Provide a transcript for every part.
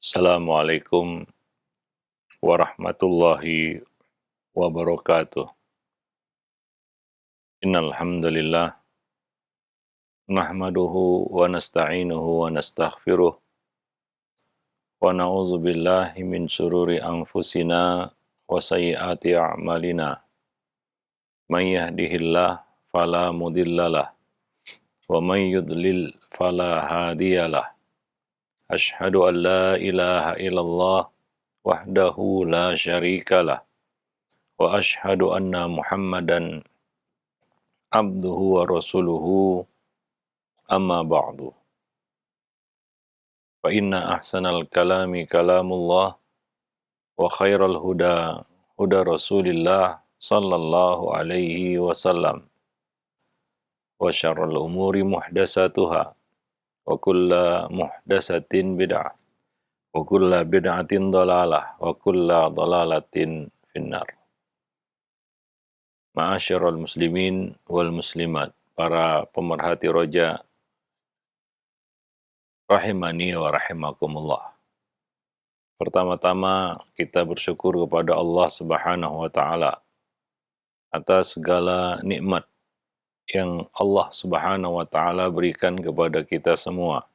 Assalamualaikum warahmatullahi wabarakatuh. Innal hamdalillah nahmaduhu wa nasta'inuhu wa nastaghfiruh wa na'udzu billahi min syururi anfusina wa sayyiati a'malina. May yahdihillah fala mudhillalah wa may yudlil fala hadiyalah. Asyhadu an la ilaha illallah wahdahu la syarikalah wa asyhadu anna Muhammadan abduhu wa rasuluhu amma ba'du. Fa inna ahsanal kalami kalamullah wa khairal huda huda Rasulillah sallallahu alaihi wasallam wa syarrul umuri muhdasatuha wa kulla muhdasatin bid'ah wa kulla bid'atin dhalalah wa kulla dhalalatin finnar. Ma'asyiral muslimin wal muslimat, para pemerhati roja rahimani wa rahimakumullah. Pertama-tama kita bersyukur kepada Allah Subhanahu wa taala atas segala nikmat yang Allah Subhanahu wa taala berikan kepada kita semua.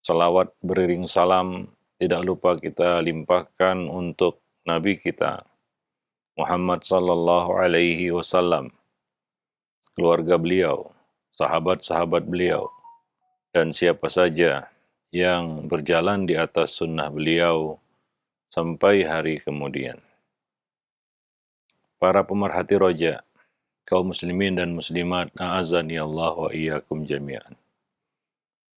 Salawat beriring salam tidak lupa kita limpahkan untuk Nabi kita Muhammad sallallahu alaihi wasallam, keluarga beliau, sahabat-sahabat beliau, dan siapa saja yang berjalan di atas sunnah beliau sampai hari kemudian. Para pemerhati roja, kaum muslimin dan muslimat, a'azani Allah wa iyyakum jami'an.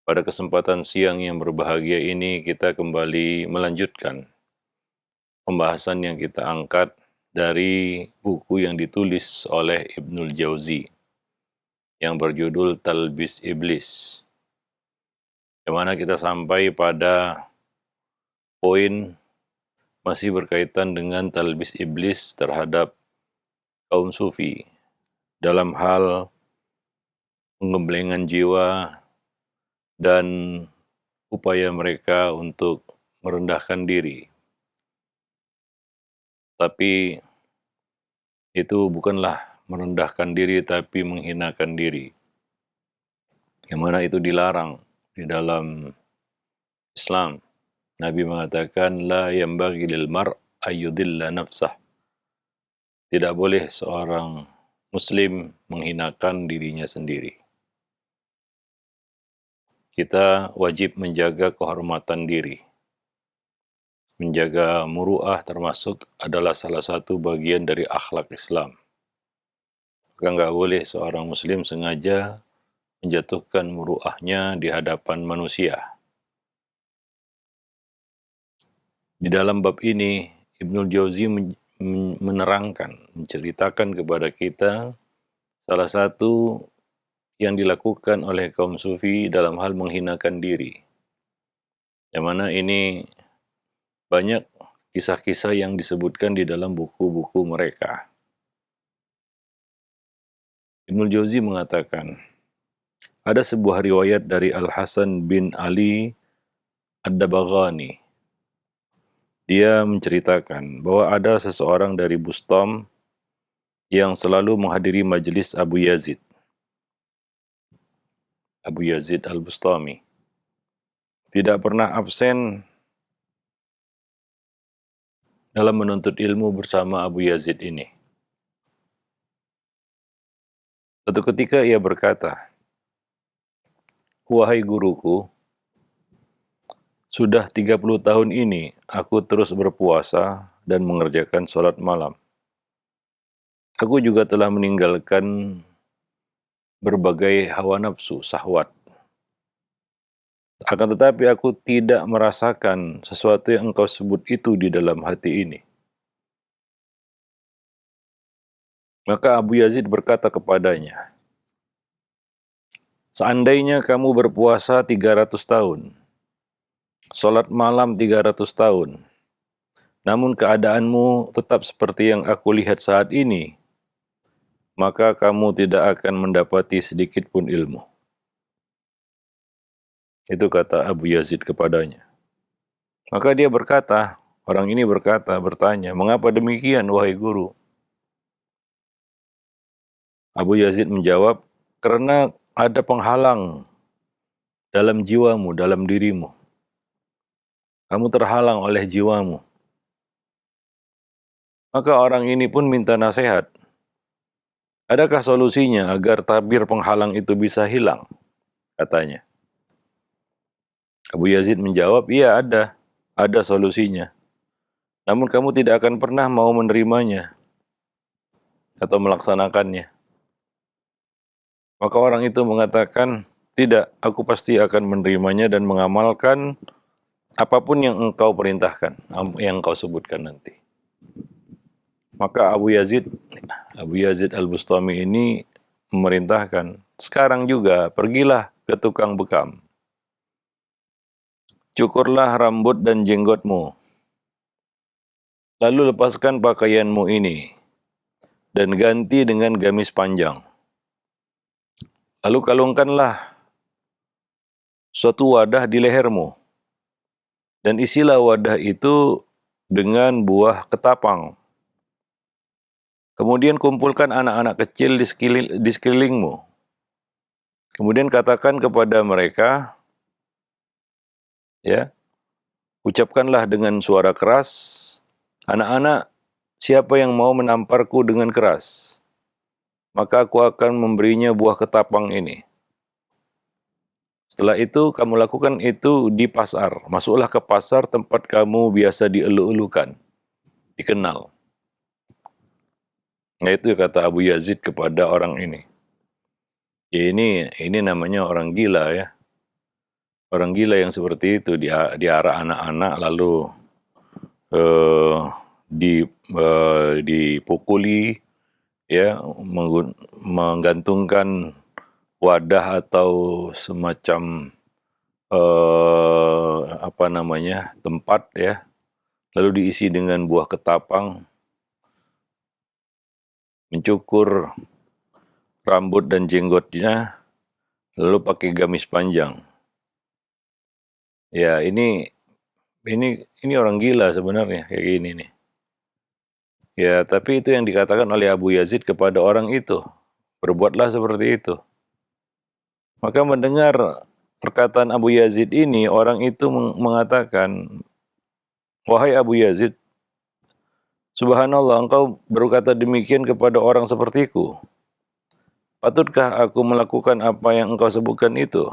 Pada kesempatan siang yang berbahagia ini, kita kembali melanjutkan pembahasan yang kita angkat dari buku yang ditulis oleh Ibnul Jauzi yang berjudul Talbis Iblis, di mana kita sampai pada poin masih berkaitan dengan talbis iblis terhadap kaum sufi dalam hal penggemblengan jiwa dan upaya mereka untuk merendahkan diri. Tapi itu bukanlah merendahkan diri, tapi menghinakan diri, yang mana itu dilarang di dalam Islam. Nabi mengatakan, la yambaghi lil mar' ayyudilla nafsah. Tidak boleh seorang muslim menghinakan dirinya sendiri. Kita wajib menjaga kehormatan diri. Menjaga muru'ah termasuk adalah salah satu bagian dari akhlak Islam. Maka nggak boleh seorang muslim sengaja menjatuhkan muru'ahnya di hadapan manusia. Di dalam bab ini, Ibnul Jauzi menerangkan, menceritakan kepada kita salah satu yang dilakukan oleh kaum sufi dalam hal menghinakan diri. Yang mana ini banyak kisah-kisah yang disebutkan di dalam buku-buku mereka. Ibnul Jauzi mengatakan, ada sebuah riwayat dari Al-Hasan bin Ali Ad-Dabaghani. Dia menceritakan bahwa ada seseorang dari Bustam yang selalu menghadiri majelis Abu Yazid Al-Bustami. Tidak pernah absen dalam menuntut ilmu bersama Abu Yazid ini. Suatu ketika ia berkata, "Wahai guruku, sudah 30 tahun ini aku terus berpuasa dan mengerjakan sholat malam. Aku juga telah meninggalkan berbagai hawa nafsu, syahwat. Akan tetapi aku tidak merasakan sesuatu yang engkau sebut itu di dalam hati ini." Maka Abu Yazid berkata kepadanya, "Seandainya kamu berpuasa 300 tahun, sholat malam 300 tahun, namun keadaanmu tetap seperti yang aku lihat saat ini, maka kamu tidak akan mendapati sedikit pun ilmu." Itu kata Abu Yazid kepadanya. Maka dia berkata, orang ini bertanya, mengapa demikian wahai guru? Abu Yazid menjawab, karena ada penghalang dalam jiwamu, dalam dirimu. Kamu terhalang oleh jiwamu. Maka orang ini pun minta nasihat. Adakah solusinya agar tabir penghalang itu bisa hilang? Katanya. Abu Yazid menjawab, iya ada solusinya. Namun kamu tidak akan pernah mau menerimanya atau melaksanakannya. Maka orang itu mengatakan, tidak, aku pasti akan menerimanya dan mengamalkan apapun yang engkau perintahkan, yang engkau sebutkan nanti. Maka Abu Yazid Al-Bustami ini memerintahkan, sekarang juga pergilah ke tukang bekam. Cukurlah rambut dan jenggotmu. Lalu lepaskan pakaianmu ini dan ganti dengan gamis panjang. Lalu kalungkanlah suatu wadah di lehermu dan isilah wadah itu dengan buah ketapang. Kemudian kumpulkan anak-anak kecil di sekelilingmu. Kemudian katakan kepada mereka, ya, ucapkanlah dengan suara keras, anak-anak, siapa yang mau menamparku dengan keras, maka aku akan memberinya buah ketapang ini. Setelah itu, kamu lakukan itu di pasar. Masuklah ke pasar tempat kamu biasa dielu-elukan, dikenal. Nah, itu kata Abu Yazid kepada orang ini. Ya ini namanya orang gila ya. Orang gila yang seperti itu diarah anak-anak lalu dipukuli, ya, menggantungkan wadah atau semacam tempat, ya, lalu diisi dengan buah ketapang, mencukur rambut dan jenggotnya, lalu pakai gamis panjang. Ya, ini orang gila sebenarnya kayak gini nih. Ya, tapi itu yang dikatakan oleh Abu Yazid kepada orang itu. Berbuatlah seperti itu. Maka mendengar perkataan Abu Yazid ini, orang itu mengatakan, wahai Abu Yazid, subhanallah, engkau berkata demikian kepada orang sepertiku. Patutkah aku melakukan apa yang engkau sebutkan itu?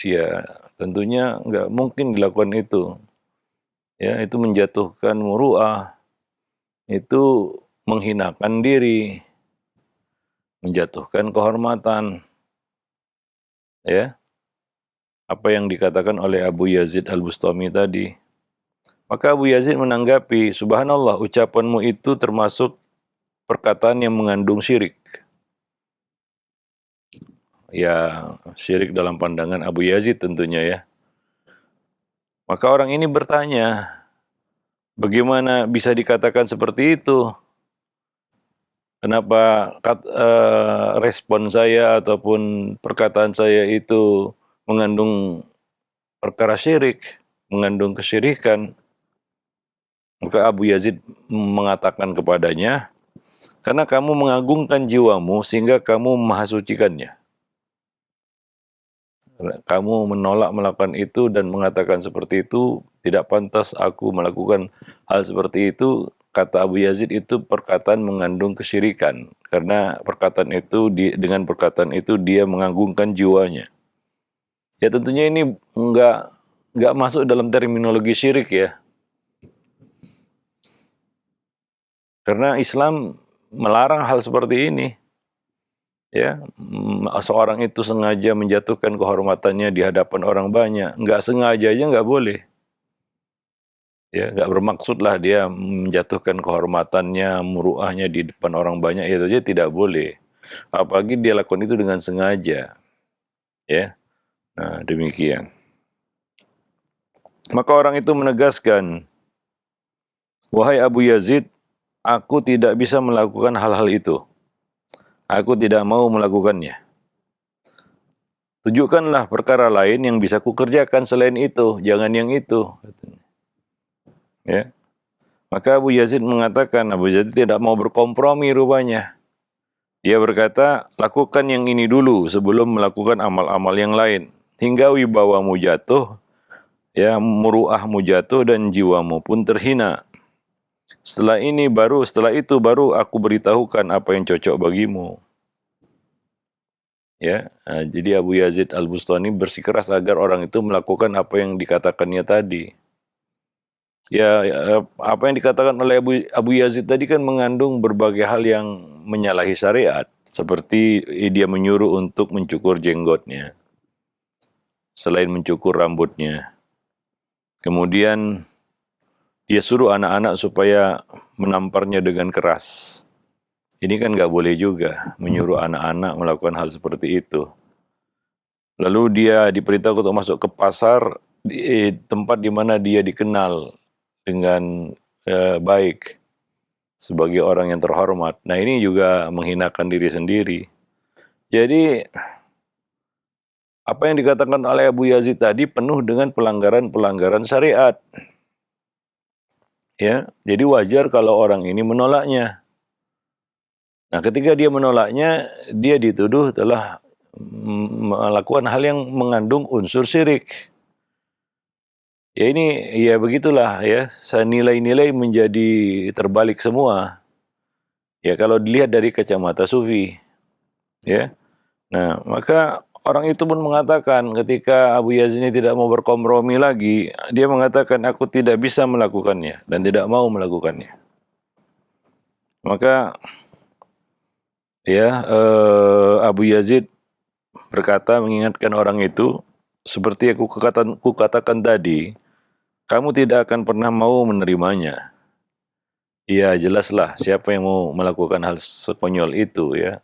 Ya, tentunya nggak mungkin dilakukan itu. Ya, itu menjatuhkan muru'ah, itu menghinakan diri, menjatuhkan kehormatan. Ya, apa yang dikatakan oleh Abu Yazid Al-Bustami tadi. Maka Abu Yazid menanggapi, subhanallah, ucapanmu itu termasuk perkataan yang mengandung syirik. Ya, syirik dalam pandangan Abu Yazid tentunya ya. Maka orang ini bertanya, bagaimana bisa dikatakan seperti itu? Kenapa respon saya ataupun perkataan saya itu mengandung perkara syirik, mengandung kesyirikan? Maka Abu Yazid mengatakan kepadanya, karena kamu mengagungkan jiwamu sehingga kamu memahasucikannya. Kamu menolak melakukan itu dan mengatakan seperti itu, tidak pantas aku melakukan hal seperti itu. Kata Abu Yazid, itu perkataan mengandung kesyirikan. Karena perkataan itu, dengan perkataan itu dia mengagungkan jiwanya. Ya tentunya ini nggak masuk dalam terminologi syirik ya. Karena Islam melarang hal seperti ini. Ya, seorang itu sengaja menjatuhkan kehormatannya di hadapan orang banyak, nggak sengaja aja nggak boleh. Ya, nggak bermaksudlah dia menjatuhkan kehormatannya, muruahnya di depan orang banyak, itu aja tidak boleh. Apalagi dia lakukan itu dengan sengaja. Ya, nah demikian. Maka orang itu menegaskan, wahai Abu Yazid, aku tidak bisa melakukan hal-hal itu. Aku tidak mau melakukannya. Tunjukkanlah perkara lain yang bisa kukerjakan selain itu, jangan yang itu. Ya. Maka Abu Yazid mengatakan, Abu Yazid tidak mau berkompromi rupanya. Dia berkata, lakukan yang ini dulu sebelum melakukan amal-amal yang lain. Hingga wibawamu jatuh, ya, muruahmu jatuh dan jiwamu pun terhina. Setelah itu baru aku beritahukan apa yang cocok bagimu. Ya, jadi Abu Yazid Al-Bustami bersikeras agar orang itu melakukan apa yang dikatakannya tadi. Ya, apa yang dikatakan oleh Abu Yazid tadi kan mengandung berbagai hal yang menyalahi syariat. Seperti dia menyuruh untuk mencukur jenggotnya, selain mencukur rambutnya. Kemudian dia suruh anak-anak supaya menamparnya dengan keras. Ini kan nggak boleh juga menyuruh anak-anak melakukan hal seperti itu. Lalu dia diperintahkan untuk masuk ke pasar, di tempat di mana dia dikenal dengan baik sebagai orang yang terhormat. Nah, ini juga menghinakan diri sendiri. Jadi apa yang dikatakan oleh Abu Yazid tadi penuh dengan pelanggaran-pelanggaran syariat. Ya, jadi wajar kalau orang ini menolaknya. Nah, ketika dia menolaknya, dia dituduh telah melakukan hal yang mengandung unsur syirik. Ya ini, ya begitulah ya, nilai-nilai menjadi terbalik semua. Ya kalau dilihat dari kacamata sufi. Ya. Nah, maka orang itu pun mengatakan ketika Abu Yazid ini tidak mau berkompromi lagi, dia mengatakan aku tidak bisa melakukannya dan tidak mau melakukannya. Maka ya Abu Yazid berkata mengingatkan orang itu, seperti aku katakan tadi, kamu tidak akan pernah mau menerimanya. Ya jelaslah siapa yang mau melakukan hal sekonyol itu ya.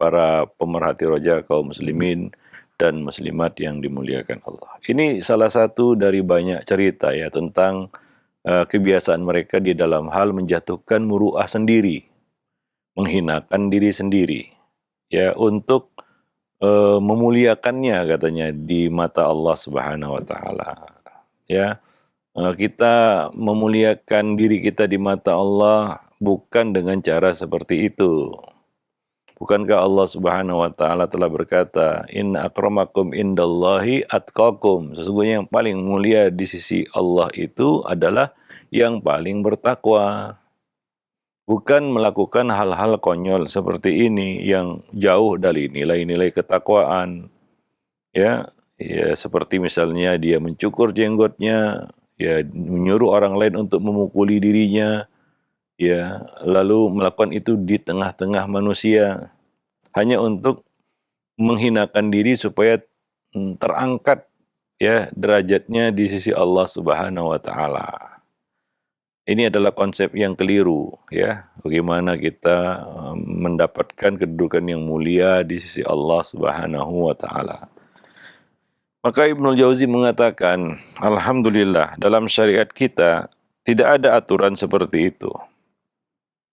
Para pemerhati roja kaum muslimin dan muslimat yang dimuliakan Allah. Ini salah satu dari banyak cerita ya tentang kebiasaan mereka di dalam hal menjatuhkan muruah sendiri, menghinakan diri sendiri, ya untuk memuliakannya katanya di mata Allah Subhanahu wa taala. Ya, kita memuliakan diri kita di mata Allah bukan dengan cara seperti itu. Bukankah Allah Subhanahu wa taala telah berkata, "Inna akramakum indallahi atqakum." Sesungguhnya yang paling mulia di sisi Allah itu adalah yang paling bertakwa. Bukan melakukan hal-hal konyol seperti ini yang jauh dari nilai-nilai ketakwaan. Ya, ya seperti misalnya dia mencukur jenggotnya, ya menyuruh orang lain untuk memukuli dirinya, ya, lalu melakukan itu di tengah-tengah manusia. Hanya untuk menghinakan diri supaya terangkat ya derajatnya di sisi Allah Subhanahu wa taala. Ini adalah konsep yang keliru ya. Bagaimana kita mendapatkan kedudukan yang mulia di sisi Allah Subhanahu wa taala. Maka Ibnul Jauzi mengatakan, alhamdulillah dalam syariat kita tidak ada aturan seperti itu.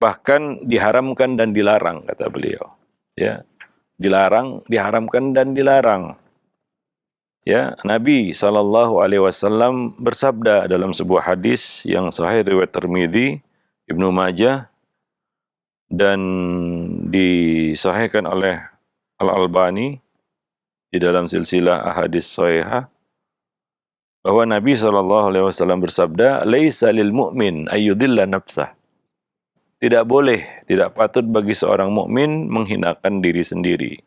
Bahkan diharamkan dan dilarang kata beliau. Ya, dilarang, diharamkan dan dilarang. Ya, Nabi SAW bersabda dalam sebuah hadis yang sahih riwayat Tirmidzi, Ibnu Majah dan disahihkan oleh Al-Albani di dalam silsilah ahadits shahihah, bahwa Nabi SAW bersabda, "Laisa lil mu'min ayyudilla nafsah." Tidak boleh, tidak patut bagi seorang mukmin menghinakan diri sendiri.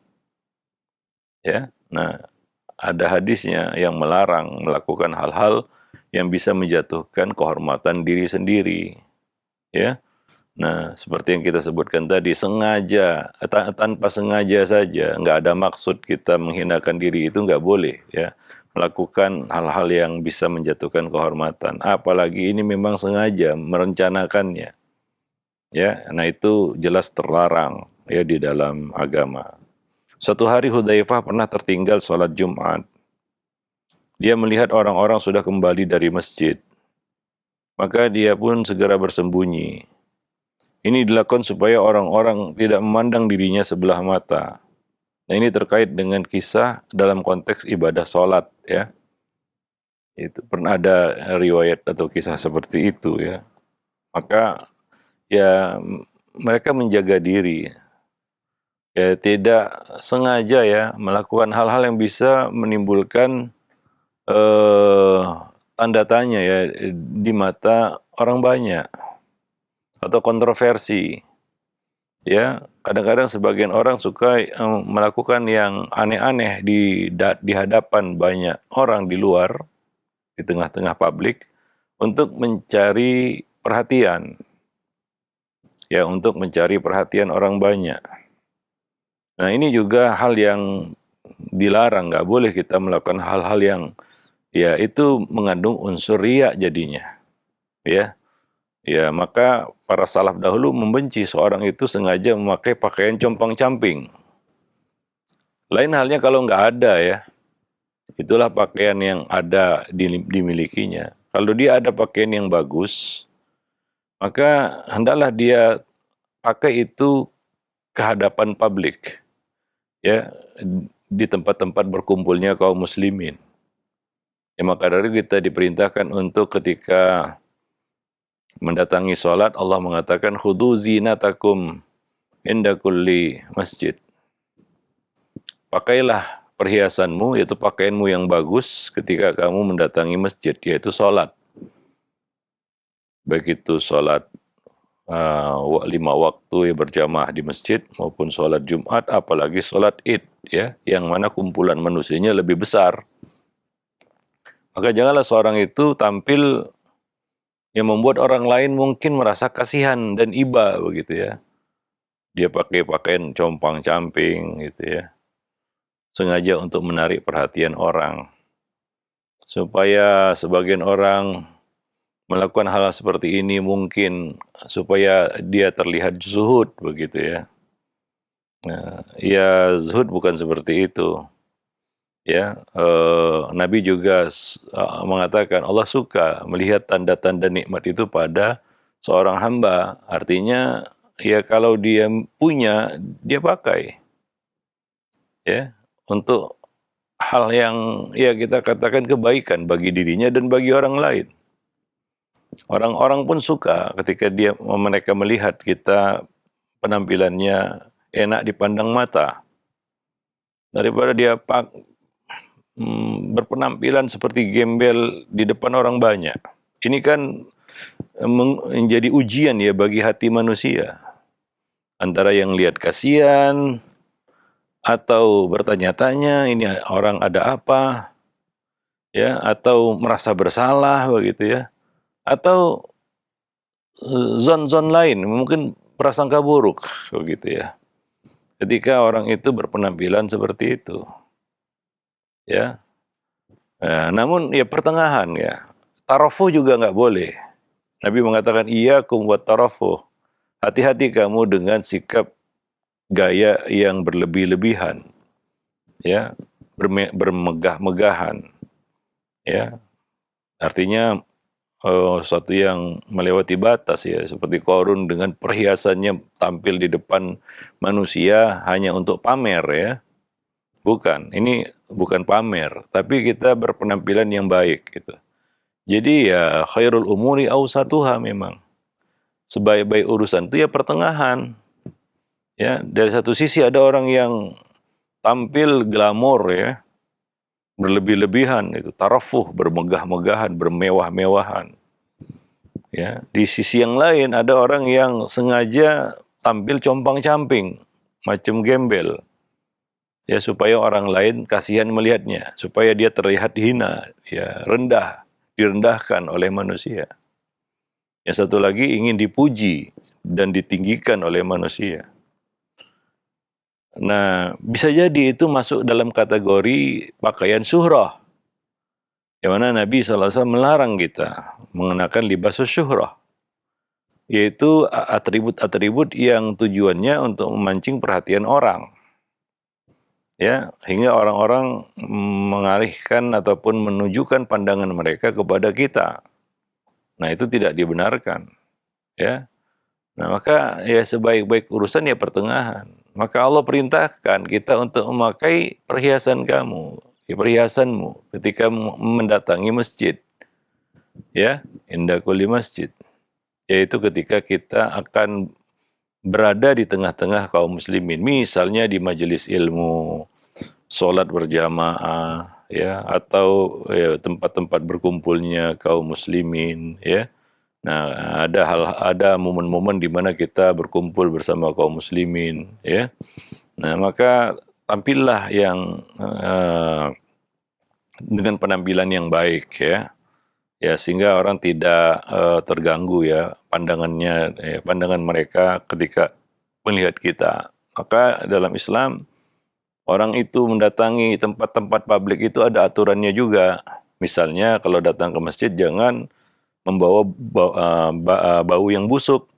Ya, nah ada hadisnya yang melarang melakukan hal-hal yang bisa menjatuhkan kehormatan diri sendiri. Ya, nah seperti yang kita sebutkan tadi, sengaja, tanpa sengaja saja, nggak ada maksud kita menghinakan diri itu nggak boleh. Ya, melakukan hal-hal yang bisa menjatuhkan kehormatan. Apalagi ini memang sengaja merencanakannya. Ya, nah itu jelas terlarang ya di dalam agama. Suatu hari Hudzaifah pernah tertinggal sholat Jumat. Dia melihat orang-orang sudah kembali dari masjid. Maka dia pun segera bersembunyi. Ini dilakukan supaya orang-orang tidak memandang dirinya sebelah mata. Nah, ini terkait dengan kisah dalam konteks ibadah sholat, ya. Itu pernah ada riwayat atau kisah seperti itu, ya. Maka ya mereka menjaga diri, ya tidak sengaja ya melakukan hal-hal yang bisa menimbulkan eh, tanda tanya ya di mata orang banyak atau kontroversi. Ya, kadang-kadang sebagian orang suka melakukan yang aneh-aneh di hadapan banyak orang di luar, di tengah-tengah publik, untuk mencari perhatian. Ya, untuk mencari perhatian orang banyak. Nah, ini juga hal yang dilarang, nggak boleh kita melakukan hal-hal yang ya itu mengandung unsur riya jadinya. Ya, ya maka para salaf dahulu membenci seorang itu sengaja memakai pakaian compang-camping. Lain halnya kalau nggak ada ya, itulah pakaian yang ada dimilikinya. Kalau dia ada pakaian yang bagus, maka hendaklah dia pakai itu ke hadapan publik, ya, di tempat-tempat berkumpulnya kaum muslimin. Ya, maka dari kita diperintahkan untuk ketika mendatangi sholat, Allah mengatakan, khudhu zinatakum inda kulli masjid. Pakailah perhiasanmu, yaitu pakaianmu yang bagus ketika kamu mendatangi masjid, yaitu sholat. Baik itu sholat 5 waktu yang berjamaah di masjid, maupun sholat Jumat, apalagi sholat Id, ya, yang mana kumpulan manusianya lebih besar. Maka janganlah seorang itu tampil yang membuat orang lain mungkin merasa kasihan dan iba begitu ya. Dia pakai pakaian compang-camping gitu ya. Sengaja untuk menarik perhatian orang. Supaya sebagian orang melakukan hal seperti ini mungkin supaya dia terlihat zuhud begitu ya. Nah, ya zuhud bukan seperti itu. Ya, Nabi juga mengatakan Allah suka melihat tanda-tanda nikmat itu pada seorang hamba. Artinya ya kalau dia punya, dia pakai. Ya, untuk hal yang ya kita katakan kebaikan bagi dirinya dan bagi orang lain. Orang-orang pun suka ketika mereka melihat kita penampilannya enak dipandang mata. Daripada dia berpenampilan seperti gembel di depan orang banyak. Ini kan menjadi ujian ya bagi hati manusia. Antara yang lihat kasihan, atau bertanya-tanya ini orang ada apa, ya, atau merasa bersalah begitu ya, atau zon-zon lain, mungkin prasangka buruk begitu ya. Ketika orang itu berpenampilan seperti itu, ya. Nah, namun ya pertengahan ya. Tarafuh juga nggak boleh. Nabi mengatakan iyyakum wat tarafuh. Hati-hati kamu dengan sikap gaya yang berlebih-lebihan. Ya, bermegah-megahan. Ya. Artinya sesuatu yang melewati batas ya, seperti Qarun dengan perhiasannya tampil di depan manusia hanya untuk pamer ya. Bukan, ini bukan pamer, tapi kita berpenampilan yang baik gitu. Jadi ya khairul umuri awsatuha memang. Sebaik-baik urusan itu ya pertengahan. Ya, dari satu sisi ada orang yang tampil glamor ya, berlebih-lebihan itu, tarafuh, bermegah-megahan, bermewah-mewahan. Ya, di sisi yang lain ada orang yang sengaja tampil compang-camping, macam gembel. Ya, supaya orang lain kasihan melihatnya, supaya dia terlihat hina, ya, rendah, direndahkan oleh manusia. Yang satu lagi ingin dipuji dan ditinggikan oleh manusia. Nah, bisa jadi itu masuk dalam kategori pakaian syuhrah. Yang mana Nabi SAW melarang kita mengenakan libasus syuhrah. Yaitu atribut-atribut yang tujuannya untuk memancing perhatian orang. Ya, hingga orang-orang mengalihkan ataupun menunjukkan pandangan mereka kepada kita. Nah, itu tidak dibenarkan. Ya. Nah, maka ya sebaik-baik urusan ya pertengahan. Maka Allah perintahkan kita untuk memakai perhiasan kamu, perhiasanmu ketika mendatangi masjid, ya, inda kulli masjid. Yaitu ketika kita akan berada di tengah-tengah kaum muslimin, misalnya di majelis ilmu, sholat berjamaah, ya, atau ya, tempat-tempat berkumpulnya kaum muslimin, ya. Nah, ada momen-momen di mana kita berkumpul bersama kaum muslimin, ya. Nah, maka tampillah yang dengan penampilan yang baik, ya. Ya, sehingga orang tidak terganggu, ya, pandangan mereka ketika melihat kita. Maka dalam Islam, orang itu mendatangi tempat-tempat publik itu ada aturannya juga. Misalnya kalau datang ke masjid jangan membawa bau yang busuk,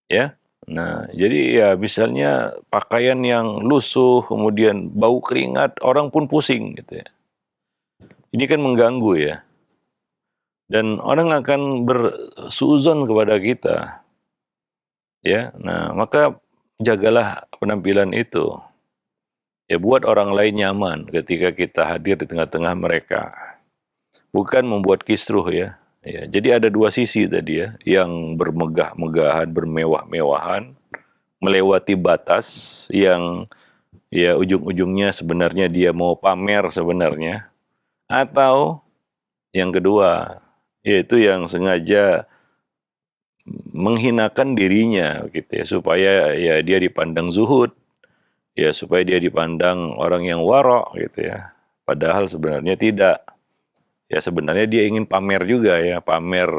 ya. Nah, jadi ya misalnya pakaian yang lusuh, kemudian bau keringat, orang pun pusing gitu ya. Ini kan mengganggu, ya. Dan orang akan bersuuzon kepada kita, ya. Nah, maka jagalah penampilan itu. Ya, buat orang lain nyaman ketika kita hadir di tengah-tengah mereka. Bukan membuat kisruh, ya. Ya, jadi ada dua sisi tadi, ya, yang bermegah-megahan, bermewah-mewahan, melewati batas yang ya ujung-ujungnya sebenarnya dia mau pamer sebenarnya, atau yang kedua yaitu yang sengaja menghinakan dirinya gitu ya, supaya ya dia dipandang zuhud, ya, supaya dia dipandang orang yang warok gitu ya, padahal sebenarnya tidak. Ya, sebenarnya dia ingin pamer juga, ya, pamer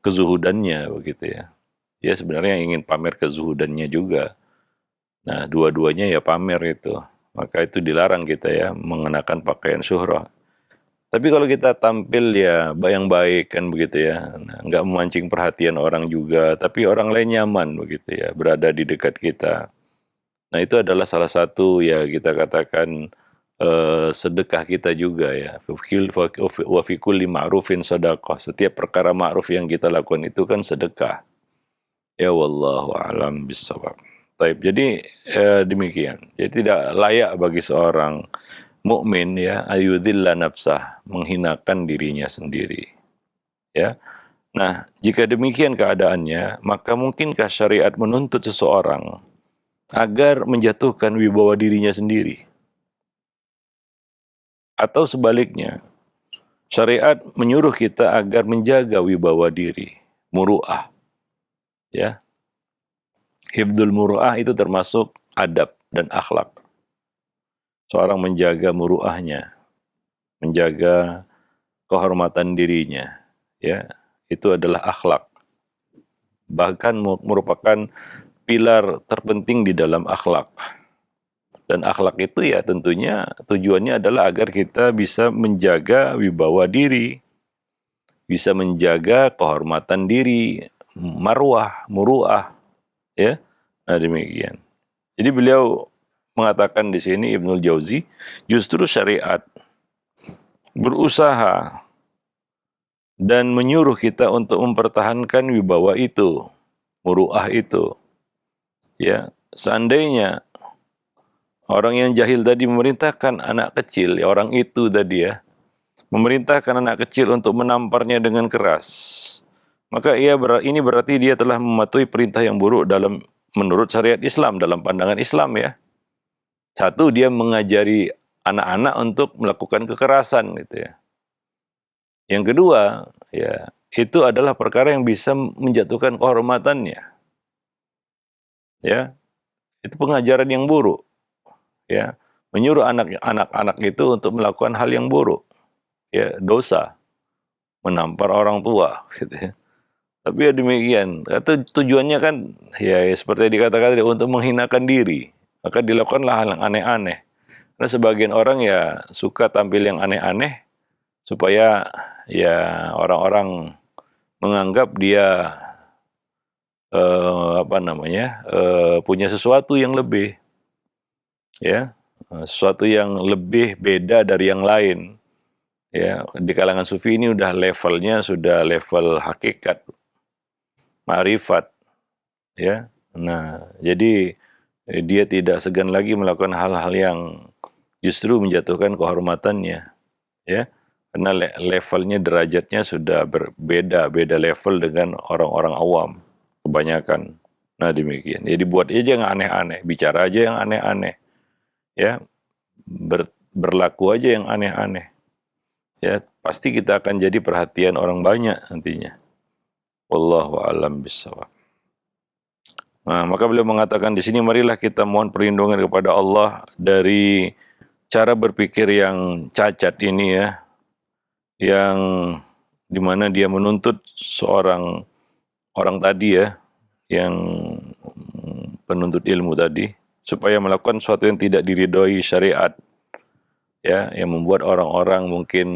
kezuhudannya begitu ya. Dia sebenarnya ingin pamer kezuhudannya juga. Nah, dua-duanya ya pamer itu. Maka itu dilarang kita, ya, mengenakan pakaian syuhrah. Tapi kalau kita tampil ya yang baik kan begitu ya, nah, nggak memancing perhatian orang juga, tapi orang lain nyaman begitu ya, berada di dekat kita. Nah, itu adalah salah satu ya kita katakan sedekah kita juga, ya. Wa fi kulli ma'rufin sadaqah. Setiap perkara ma'ruf yang kita lakukan itu kan sedekah. Ya, wallahu a'lam bishawab. Taib. Jadi demikian. Jadi tidak layak bagi seorang mukmin, ya, ayudzilla nafsah, menghinakan dirinya sendiri, ya. Nah, jika demikian keadaannya, maka mungkinkah syariat menuntut seseorang agar menjatuhkan wibawa dirinya sendiri? Atau sebaliknya, syariat menyuruh kita agar menjaga wibawa diri, muru'ah, ya. Hifdzul muru'ah itu termasuk adab dan akhlak. Seorang menjaga muru'ahnya, menjaga kehormatan dirinya, ya, itu adalah akhlak. Bahkan merupakan pilar terpenting di dalam akhlak. Dan akhlak itu ya tentunya tujuannya adalah agar kita bisa menjaga wibawa diri, bisa menjaga kehormatan diri, marwah, muru'ah, ya. Nah, demikian. Jadi beliau mengatakan di sini, Ibnul Jauzi, justru syariat berusaha dan menyuruh kita untuk mempertahankan wibawa itu, muru'ah itu. Ya, seandainya orang yang jahil tadi memerintahkan anak kecil, ya, orang itu tadi, ya, memerintahkan anak kecil untuk menamparnya dengan keras, maka ini berarti dia telah mematuhi perintah yang buruk menurut syariat Islam, dalam pandangan Islam, ya. Satu, dia mengajari anak-anak untuk melakukan kekerasan gitu, ya. Yang kedua, ya, itu adalah perkara yang bisa menjatuhkan kehormatannya, ya. Itu pengajaran yang buruk, ya. Menyuruh anak-anak itu untuk melakukan hal yang buruk, ya, dosa, menampar orang tua, gitu ya. Tapi ya demikian, tujuannya kan ya seperti dikatakan tadi, untuk menghinakan diri, maka dilakukanlah hal yang aneh-aneh. Karena sebagian orang ya suka tampil yang aneh-aneh supaya ya orang-orang menganggap dia punya sesuatu yang lebih, ya, sesuatu yang lebih beda dari yang lain, ya. Di kalangan sufi ini levelnya sudah level hakikat, ma'rifat, ya. Nah, jadi dia tidak segan lagi melakukan hal-hal yang justru menjatuhkan kehormatannya, ya. Karena levelnya, derajatnya sudah berbeda, beda level dengan orang-orang awam kebanyakan. Nah, demikian. Jadi buat aja yang aneh-aneh, bicara aja yang aneh-aneh, ya. Berlaku aja yang aneh-aneh. Ya, pasti kita akan jadi perhatian orang banyak nantinya. Wallahu a'lam bishawab. Nah, maka beliau mengatakan di sini, marilah kita mohon perlindungan kepada Allah dari cara berpikir yang cacat ini, ya, yang dimana dia menuntut seorang orang tadi, ya, yang penuntut ilmu tadi, supaya melakukan sesuatu yang tidak diridhoi syariat, ya, yang membuat orang-orang mungkin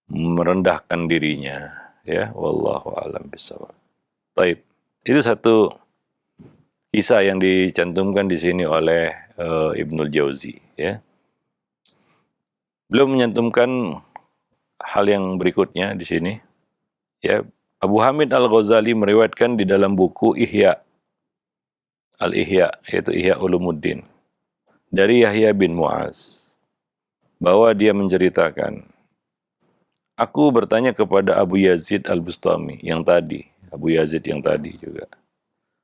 merendahkan dirinya, ya. Wallahu a'lam bishawab. Taib. Itu satu kisah yang dicantumkan di sini oleh Ibnul Jauzi, ya. Beliau menyantumkan hal yang berikutnya di sini, ya. Abu Hamid Al-Ghazali meriwayatkan di dalam buku Ihya, Al-Ihya, yaitu Ihya Ulumuddin, dari Yahya bin Mu'az, bahwa dia menceritakan, aku bertanya kepada Abu Yazid Al-Bustami yang tadi, Abu Yazid yang tadi juga,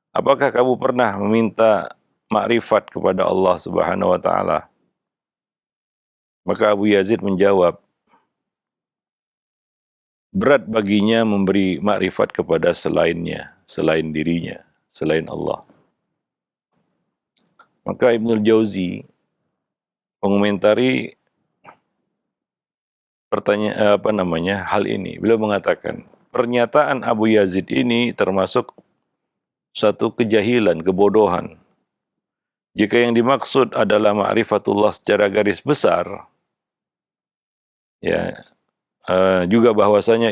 apakah kamu pernah meminta makrifat kepada Allah Subhanahu wa taala? Maka Abu Yazid menjawab, berat baginya memberi makrifat kepada selainnya, selain dirinya, selain Allah. Maka Ibnul Jauzi mengomentari hal ini. Beliau mengatakan, pernyataan Abu Yazid ini termasuk satu kejahilan, kebodohan. Jika yang dimaksud adalah ma'rifatullah secara garis besar, ya, juga bahwasanya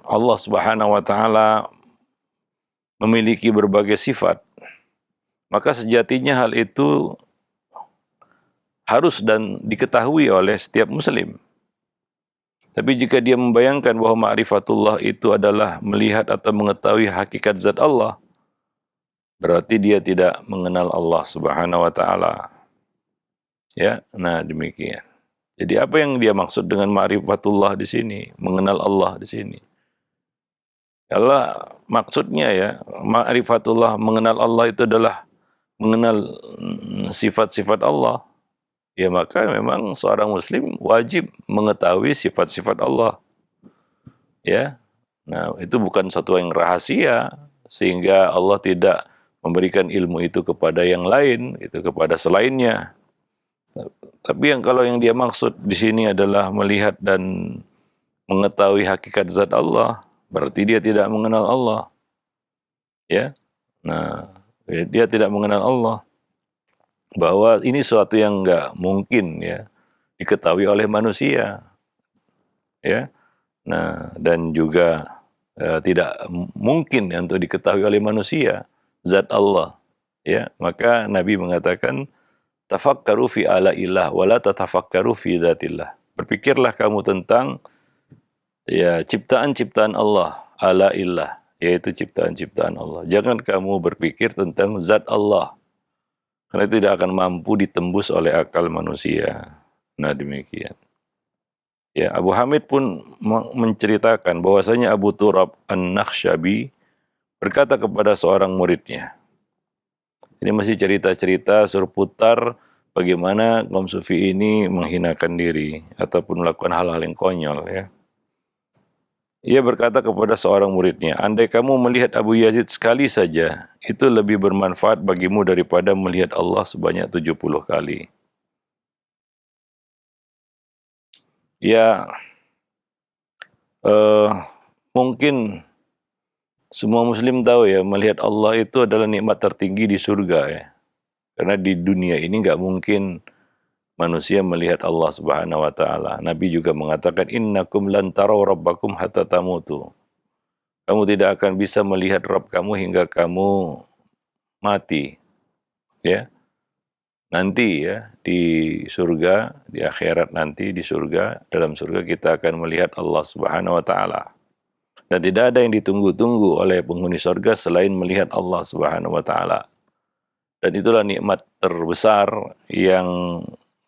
Allah Subhanahu wa taala memiliki berbagai sifat, maka sejatinya hal itu harus dan diketahui oleh setiap muslim. Tapi jika dia membayangkan bahwa ma'rifatullah itu adalah melihat atau mengetahui hakikat zat Allah, berarti dia tidak mengenal Allah Subhanahu wa taala. Ya, nah demikian. Jadi apa yang dia maksud dengan ma'rifatullah di sini, mengenal Allah di sini? Kalau maksudnya, ya, ma'rifatullah, mengenal Allah itu adalah mengenal sifat-sifat Allah, ya maka memang seorang muslim wajib mengetahui sifat-sifat Allah, ya. Nah, itu bukan satu yang rahasia sehingga Allah tidak memberikan ilmu itu kepada yang lain, itu kepada selainnya. Tapi kalau yang dia maksud di sini adalah melihat dan mengetahui hakikat zat Allah, berarti dia tidak mengenal Allah, ya. Nah, dia tidak mengenal Allah, bahwa ini suatu yang enggak mungkin, ya, diketahui oleh manusia, ya. Nah, dan juga tidak mungkin untuk diketahui oleh manusia zat Allah, ya. Maka Nabi mengatakan, tafakkaru fi alaillah wa la tatafakkaru fi dzatillah. Berpikirlah kamu tentang, ya, ciptaan-ciptaan Allah, alaillah, yaitu ciptaan-ciptaan Allah. Jangan kamu berpikir tentang zat Allah, karena tidak akan mampu ditembus oleh akal manusia. Nah, demikian. Ya, Abu Hamid pun menceritakan bahwasanya Abu Turab An-Nakhsyabi berkata kepada seorang muridnya. Ini masih cerita-cerita seputar bagaimana kaum sufi ini menghinakan diri ataupun melakukan hal-hal yang konyol, ya. Ia berkata kepada seorang muridnya, andai kamu melihat Abu Yazid sekali saja, itu lebih bermanfaat bagimu daripada melihat Allah sebanyak 70 kali. Ya, mungkin semua muslim tahu, ya, melihat Allah itu adalah nikmat tertinggi di surga, ya. Karena di dunia ini nggak mungkin manusia melihat Allah Subhanahu wa taala. Nabi juga mengatakan, innakum lan taraw rabbakum hatta tamutu. Kamu tidak akan bisa melihat Rabb kamu hingga kamu mati, ya. Nanti, ya, di surga, di akhirat nanti, di surga, dalam surga kita akan melihat Allah Subhanahu wa taala. Dan tidak ada yang ditunggu-tunggu oleh penghuni surga selain melihat Allah Subhanahu wa taala. Dan itulah nikmat terbesar yang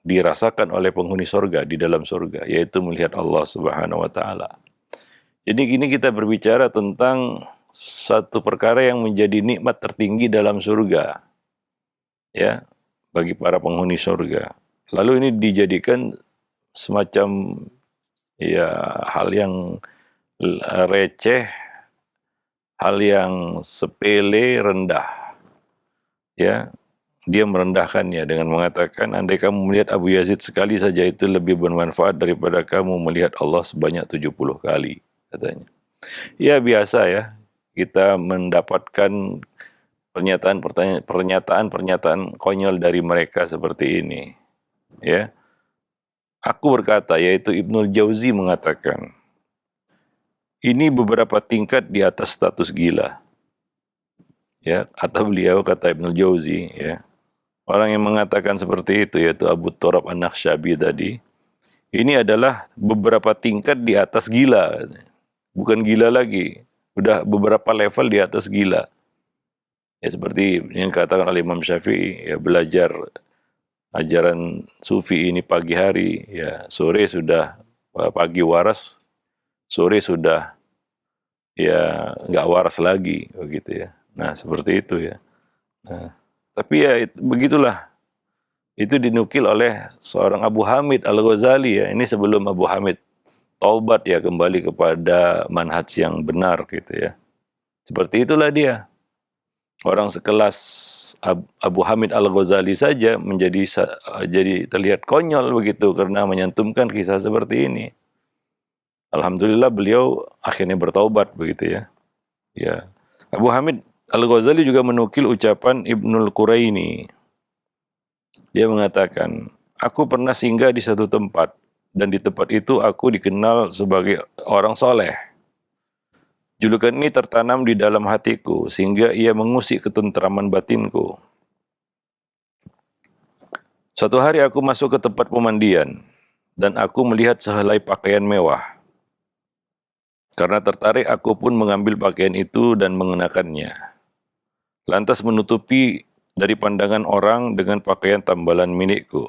dirasakan oleh penghuni surga di dalam surga, yaitu melihat Allah Subhanahu wa taala. Jadi gini, kita berbicara tentang satu perkara yang menjadi nikmat tertinggi dalam surga, ya, bagi para penghuni surga. Lalu ini dijadikan semacam, ya, hal yang receh, hal yang sepele, rendah, ya. Dia merendahkannya dengan mengatakan, andai kamu melihat Abu Yazid sekali saja itu lebih bermanfaat daripada kamu melihat Allah sebanyak 70 kali, katanya. Ya, biasa ya, kita mendapatkan pernyataan konyol dari mereka seperti ini, ya. Aku berkata, yaitu Ibnul Jauzi mengatakan, ini beberapa tingkat di atas status gila. Ya, atau beliau, kata Ibnul Jauzi, ya. Orang yang mengatakan seperti itu, yaitu Abu Turab An-Nakhsyabi tadi, ini adalah beberapa tingkat di atas gila. Bukan gila lagi, udah beberapa level di atas gila. Ya, seperti yang dikatakan oleh Imam Syafi'i, ya, belajar ajaran sufi ini pagi hari, ya, sore sudah, pagi waras, sore sudah, ya, nggak waras lagi, begitu ya. Nah, seperti itu ya. Nah, tapi ya begitulah. Itu dinukil oleh seorang Abu Hamid Al-Ghazali, ya. Ini sebelum Abu Hamid taubat, ya, kembali kepada manhaj yang benar, gitu ya. Seperti itulah dia. Orang sekelas Abu Hamid Al-Ghazali saja jadi terlihat konyol begitu karena menyantumkan kisah seperti ini. Alhamdulillah beliau akhirnya bertaubat, begitu ya. Ya. Abu Hamid Al-Ghazali juga menukil ucapan Ibnul Quraini. Dia mengatakan, aku pernah singgah di satu tempat, dan di tempat itu aku dikenal sebagai orang soleh. Julukan ini tertanam di dalam hatiku, sehingga ia mengusik ketentraman batinku. Suatu hari aku masuk ke tempat pemandian, dan aku melihat sehelai pakaian mewah. Karena tertarik, aku pun mengambil pakaian itu dan mengenakannya. Lantas menutupi dari pandangan orang dengan pakaian tambalan milikku.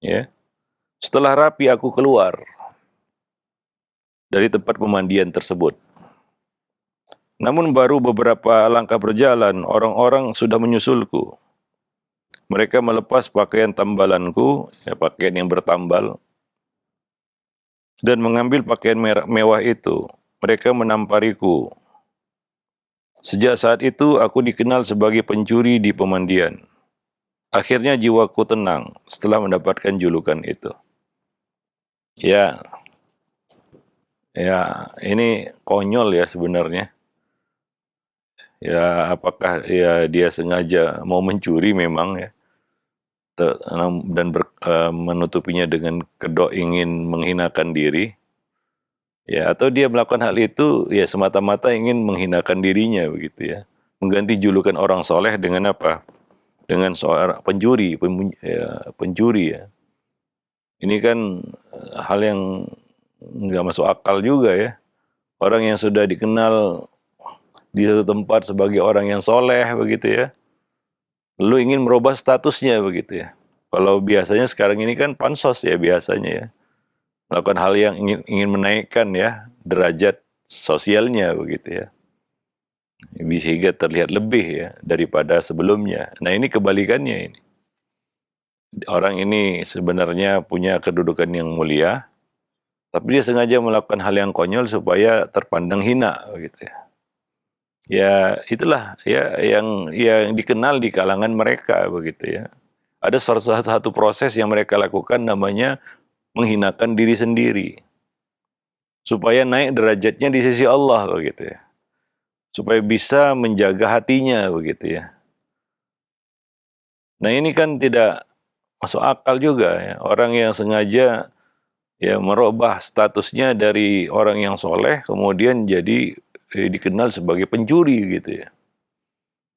Ya. Setelah rapi, aku keluar dari tempat pemandian tersebut. Namun baru beberapa langkah berjalan, orang-orang sudah menyusulku. Mereka melepas pakaian tambalanku, ya, pakaian yang bertambal, dan mengambil pakaian mewah itu. Mereka menampariku. Sejak saat itu, aku dikenal sebagai pencuri di pemandian. Akhirnya jiwaku tenang setelah mendapatkan julukan itu. Ya, ini konyol ya sebenarnya. Ya, apakah ya dia sengaja mau mencuri memang ya, dan menutupinya dengan kedok ingin menghinakan diri, ya, atau dia melakukan hal itu ya semata-mata ingin menghinakan dirinya, begitu ya, mengganti julukan orang soleh dengan apa? Dengan seorang pencuri, pencuri ya. Ini kan hal yang nggak masuk akal juga ya. Orang yang sudah dikenal di satu tempat sebagai orang yang soleh, begitu ya, lalu ingin merubah statusnya, begitu ya. Kalau biasanya sekarang ini kan pansos ya biasanya ya, melakukan hal yang ingin menaikkan ya derajat sosialnya, begitu ya, sehingga terlihat lebih ya daripada sebelumnya. Nah, ini kebalikannya ini. Orang ini sebenarnya punya kedudukan yang mulia, tapi dia sengaja melakukan hal yang konyol supaya terpandang hina, begitu ya. Ya, itulah ya yang dikenal di kalangan mereka, begitu ya. Ada satu proses yang mereka lakukan namanya menghinakan diri sendiri supaya naik derajatnya di sisi Allah, begitu ya. Supaya bisa menjaga hatinya, begitu ya. Nah, ini kan tidak masuk akal juga ya. Orang yang sengaja ya merubah statusnya dari orang yang soleh kemudian jadi dikenal sebagai pencuri, gitu ya.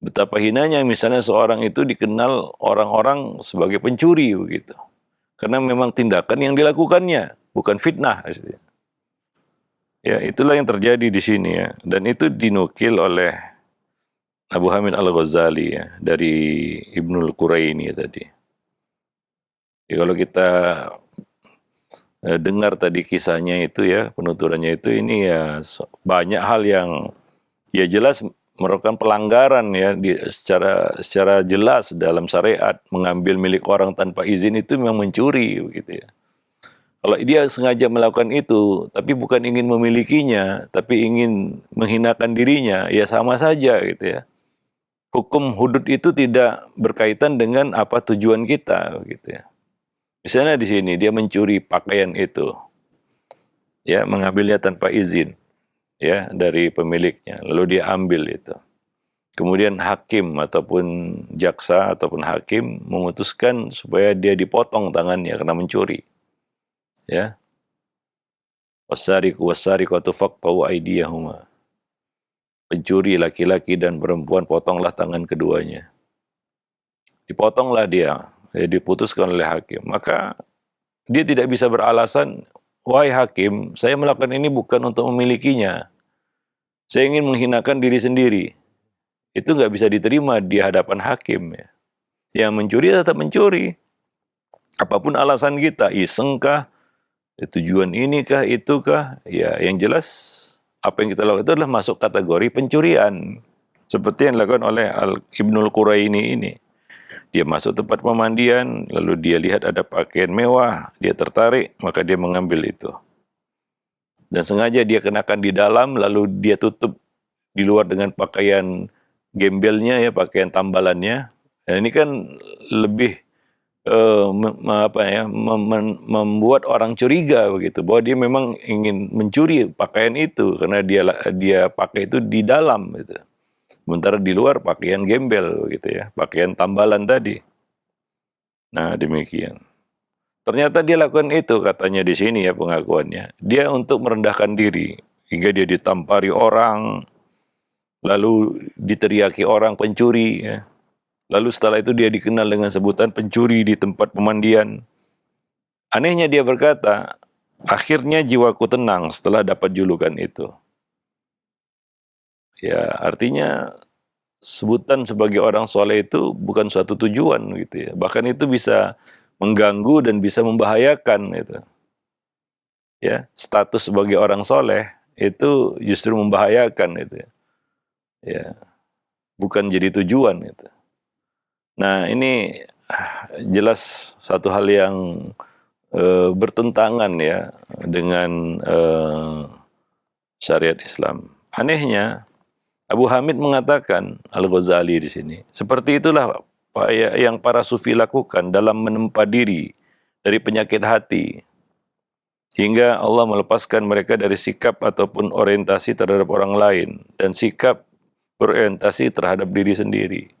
Betapa hinanya misalnya seorang itu dikenal orang-orang sebagai pencuri, begitu. Karena memang tindakan yang dilakukannya, bukan fitnah. Ya, itulah yang terjadi di sini ya. Dan itu dinukil oleh Abu Hamid Al-Ghazali ya, dari Ibnul Quraini tadi. Ya, kalau kita dengar tadi kisahnya itu ya, penuturannya itu ini ya banyak hal yang ya jelas merupakan pelanggaran ya secara jelas dalam syariat. Mengambil milik orang tanpa izin itu memang mencuri begitu ya. Kalau dia sengaja melakukan itu tapi bukan ingin memilikinya, tapi ingin menghinakan dirinya, ya sama saja gitu ya. Hukum hudud itu tidak berkaitan dengan apa tujuan kita gitu ya. Misalnya di sini dia mencuri pakaian itu, ya mengambilnya tanpa izin, ya dari pemiliknya, lalu dia ambil itu. Kemudian hakim ataupun jaksa ataupun hakim memutuskan supaya dia dipotong tangannya karena mencuri. Ya. Wasariqu wasariqatu faqta'u aydiyahuma. Pencuri laki-laki dan perempuan potonglah tangan keduanya. Dipotonglah dia, diputuskan oleh hakim. Maka dia tidak bisa beralasan, wahai hakim, saya melakukan ini bukan untuk memilikinya. Saya ingin menghinakan diri sendiri. Itu nggak bisa diterima di hadapan hakim. Ya. Yang mencuri tetap mencuri. Apapun alasan kita, iseng kah, tujuan ini kah, itu kah, ya yang jelas apa yang kita lakukan itu adalah masuk kategori pencurian. Seperti yang dilakukan oleh Ibnul Quraini ini. Dia masuk tempat pemandian, lalu dia lihat ada pakaian mewah, dia tertarik, maka dia mengambil itu. Dan sengaja dia kenakan di dalam, lalu dia tutup di luar dengan pakaian gembelnya, ya pakaian tambalannya. Dan ini kan lebih membuat orang curiga begitu, bahwa dia memang ingin mencuri pakaian itu karena dia pakai itu di dalam gitu. Sementara di luar pakaian gembel gitu ya, pakaian tambalan tadi. Nah, demikian. Ternyata dia lakukan itu katanya di sini ya pengakuannya. Dia untuk merendahkan diri hingga dia ditampari orang, lalu diteriaki orang pencuri ya. Lalu setelah itu dia dikenal dengan sebutan pencuri di tempat pemandian. Anehnya dia berkata, akhirnya jiwaku tenang setelah dapat julukan itu. Ya, artinya sebutan sebagai orang soleh itu bukan suatu tujuan gitu ya. Bahkan itu bisa mengganggu dan bisa membahayakan gitu. Ya, status sebagai orang soleh itu justru membahayakan itu ya. Ya, bukan jadi tujuan itu. Nah, ini jelas satu hal yang bertentangan ya dengan syariat Islam. Anehnya, Abu Hamid mengatakan, Al-Ghazali di sini, seperti itulah yang para sufi lakukan dalam menempa diri dari penyakit hati, hingga Allah melepaskan mereka dari sikap ataupun orientasi terhadap orang lain, dan sikap berorientasi terhadap diri sendiri.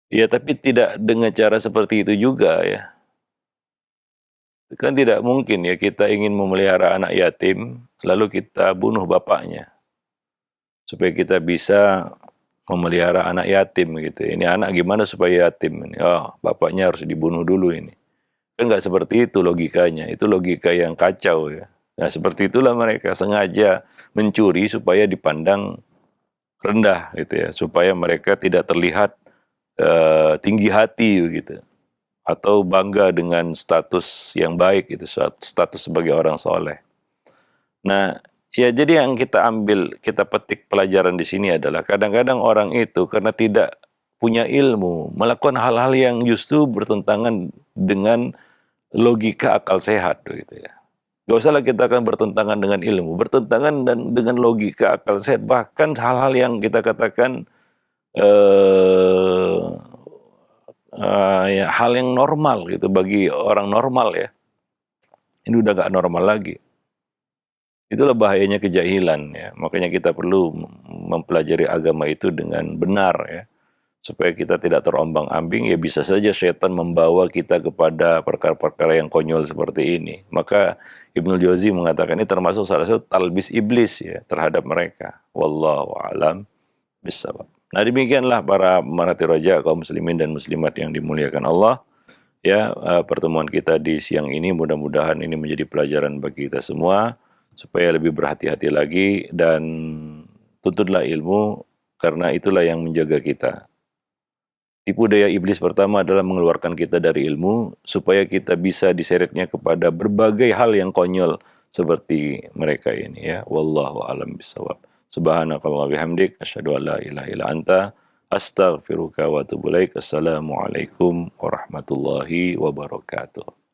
Ya, tapi tidak dengan cara seperti itu juga ya. Kan tidak mungkin ya kita ingin memelihara anak yatim, lalu kita bunuh bapaknya. Supaya kita bisa memelihara anak yatim gitu. Ini anak gimana supaya yatim? Oh, bapaknya harus dibunuh dulu ini. Kan nggak seperti itu logikanya. Itu logika yang kacau ya. Nah, seperti itulah mereka sengaja mencuri supaya dipandang rendah gitu ya. Supaya mereka tidak terlihat tinggi hati gitu, atau bangga dengan status yang baik itu, status sebagai orang soleh. Nah, ya jadi yang kita ambil, kita petik pelajaran di sini adalah kadang-kadang orang itu karena tidak punya ilmu melakukan hal-hal yang justru bertentangan dengan logika akal sehat gitu ya. Gak usahlah kita akan bertentangan dengan ilmu, bertentangan dan dengan logika akal sehat, bahkan hal-hal yang kita katakan ya, hal yang normal gitu bagi orang normal ya. Ini udah gak normal lagi. Itulah bahayanya kejahilan ya. Makanya kita perlu mempelajari agama itu dengan benar ya. Supaya kita tidak terombang-ambing, ya bisa saja setan membawa kita kepada perkara-perkara yang konyol seperti ini. Maka Ibnu Jauzi mengatakan ini termasuk salah satu talbis iblis ya terhadap mereka. Wallahu a'lam bishawab. Nah, demikianlah para pemerhati roja kaum muslimin dan muslimat yang dimuliakan Allah. Ya, pertemuan kita di siang ini mudah-mudahan ini menjadi pelajaran bagi kita semua. supaya lebih berhati-hati lagi, dan tuntutlah ilmu, karena itulah yang menjaga kita. Tipu daya iblis pertama adalah mengeluarkan kita dari ilmu, supaya kita bisa diseretnya kepada berbagai hal yang konyol seperti mereka ini, ya. Wallahu a'lam bishawab. Subhanakallah bihamdik, asyhadu an la ilaha illa anta, astaghfiruka wa atubu ilaik. Assalamualaikum warahmatullahi wabarakatuh.